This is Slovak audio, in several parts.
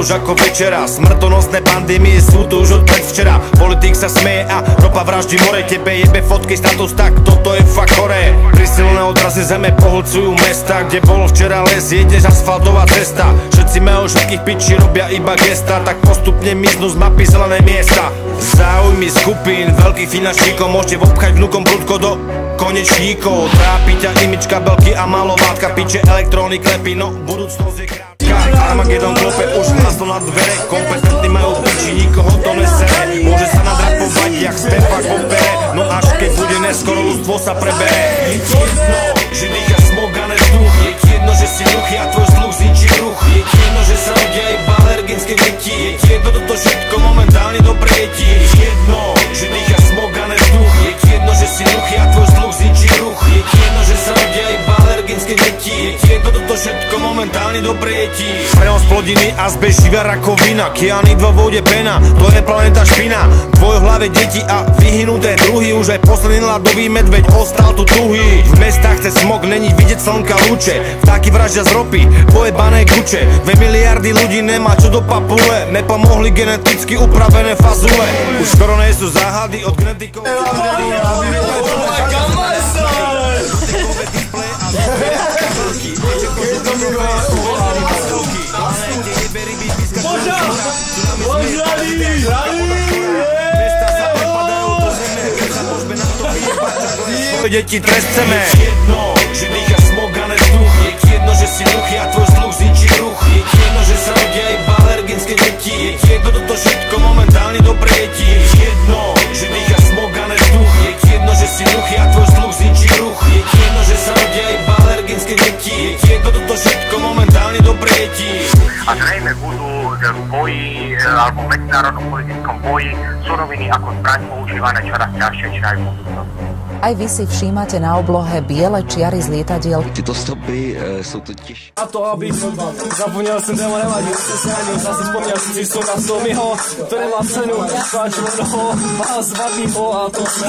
už ako večera. Smrtonosné pandémie sú tu už od predvčera. Politik sa smeje a ropa vraždí more. Tebe jebe fotky, status, tak toto je fakt choré. Prisilné odrazy zeme pohlcujú mesta. Kde bol včera les, jedeš asfaltová cesta. Všetci majú všetkých piči, robia iba gesta. Tak postupne miznú z mapy zelené miesta. Záujmy skupín, veľkých finančníkov môžete vopchať vnúkom prudko do konečníkov. Trápi ťa imič, kabelky a malovátka. Piče, elektróny, klepy, no budúcnosť je krátka. Armagedon klope už hlasno na dvere. Kompetentní majú piči, nikoho to nesere. Môže sa nadrapovať jak spepak v opere. No až keď bude neskoro, ľudstvo sa prebere. Je ti jedno, že dýchaš smog a nevzduch. Je ti jedno, že si hluchý a tvoj sluch zničí ruch. Je ti jedno, že sa rodia iba alergické deti. Je ti jedno, toto všetko momentálne dobre je ti. Je ti jedno, že dýchaš smog a nevzduch. Je ti jedno, že si hluchý a tvoj sluch zničí ruch. Je ti jedno, že sa rodia iba alergické deti. Je ti jedno, toto všetko momentálne dobre je ti. Prenos plodiny, azbest, živá rakovina. Kyanid vo vode pena, to je planéta špina. Tvoj v hlave deti a vyhnuté druhy. Už aj posledný ľadový medveď ostal tu tuhý. V mestách cez smog není vidieť slnka lúče. Vtáky vraždia z ropy, pojebané guče. 2 miliardy ľudí nemá čo do papule. Nepomohli geneticky upravené fazule. Už skoro nie sú záhady od genetikov. Deti trest chceme. Je ti jedno, že dýchaš smog a nevzduch. Je ti jedno, že si hluchý a tvoj sluch zničí ruch. Je ti jedno, že sa rodia iba alergické deti. Je ti jedno, toto všetko momentálne dobre je ti. Je ti jedno, že dýchaš smog a nevzduch. Je ti jedno, že si hluchý a tvoj sluch zničí ruch. Je ti jedno, že sa rodia iba alergické deti. Je ti jedno, toto všetko momentálne dobre je ti. A zrejme budú v boji alebo v medzinárodnom politickom boji suroviny ako zbraň používané čoraz ťažšie, či aj v budúcnosti. Aj vy si všímate na oblohe biele čiary z lietadiel. Tyto stopy jsou totiž... A to, aby zapomněl jsem téma nevadí, zase vzpomněl si jsou na Tommyho, to nemá cenu, tlačil mnoho vás vadnýho a to jsme...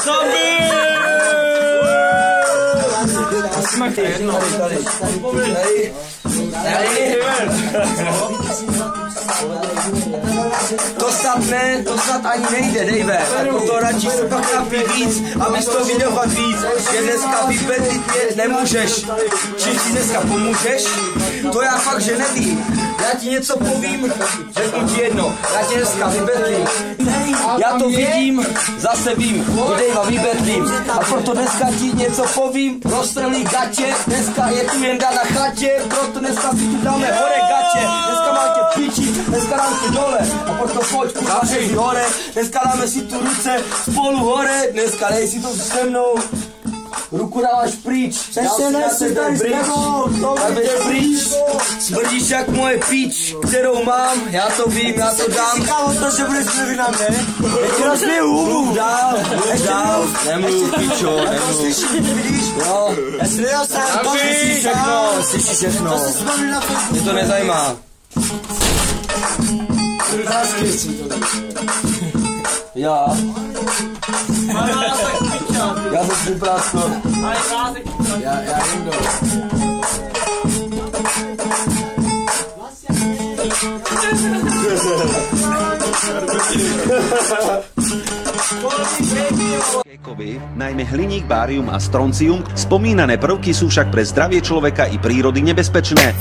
Tommy! To snad ani nejde, Dave. Jako to radši se pak napí víc, abys to viděl pak víc. Že dneska vybetit mě nemůžeš. Či ti dneska pomůžeš? To já fakt, že nevím. Já ti něco povím, řeknu ti jedno. Já tě dneska vybetlím. Já to vidím, zase vím. Do Davea vybetlím. A proto dneska ti něco povím. Rozstřelí gatě, dneska je tu jen na chatě. Proto dneska si tu dáme hore gatě. Dneska mám tě piči, dneska dám tě dole. A proto pojď kurva řeži hore. Dneska dáme si tu ruce spolu hore. Dneska dej si to se mnou. Ruku dáváš pryč. Přesně nesi tady s tebou. Dáváš pryč. Smrdíš jak moje píč, kterou mám. Já to vím, já to dám. Říkám o to, že budeš mluvit na mě. Já ti rozbiju hubu. Dál. Nemluv, pičo, nemluv. Vidíš? Jo. Slyšíš všechno. Mě to nezajímá. Já. Já jsem si prásko. Já jim do. Kovy, najmä hliník, bárium a stroncium, spomínané prvky sú však pre zdravie človeka i prírody nebezpečné.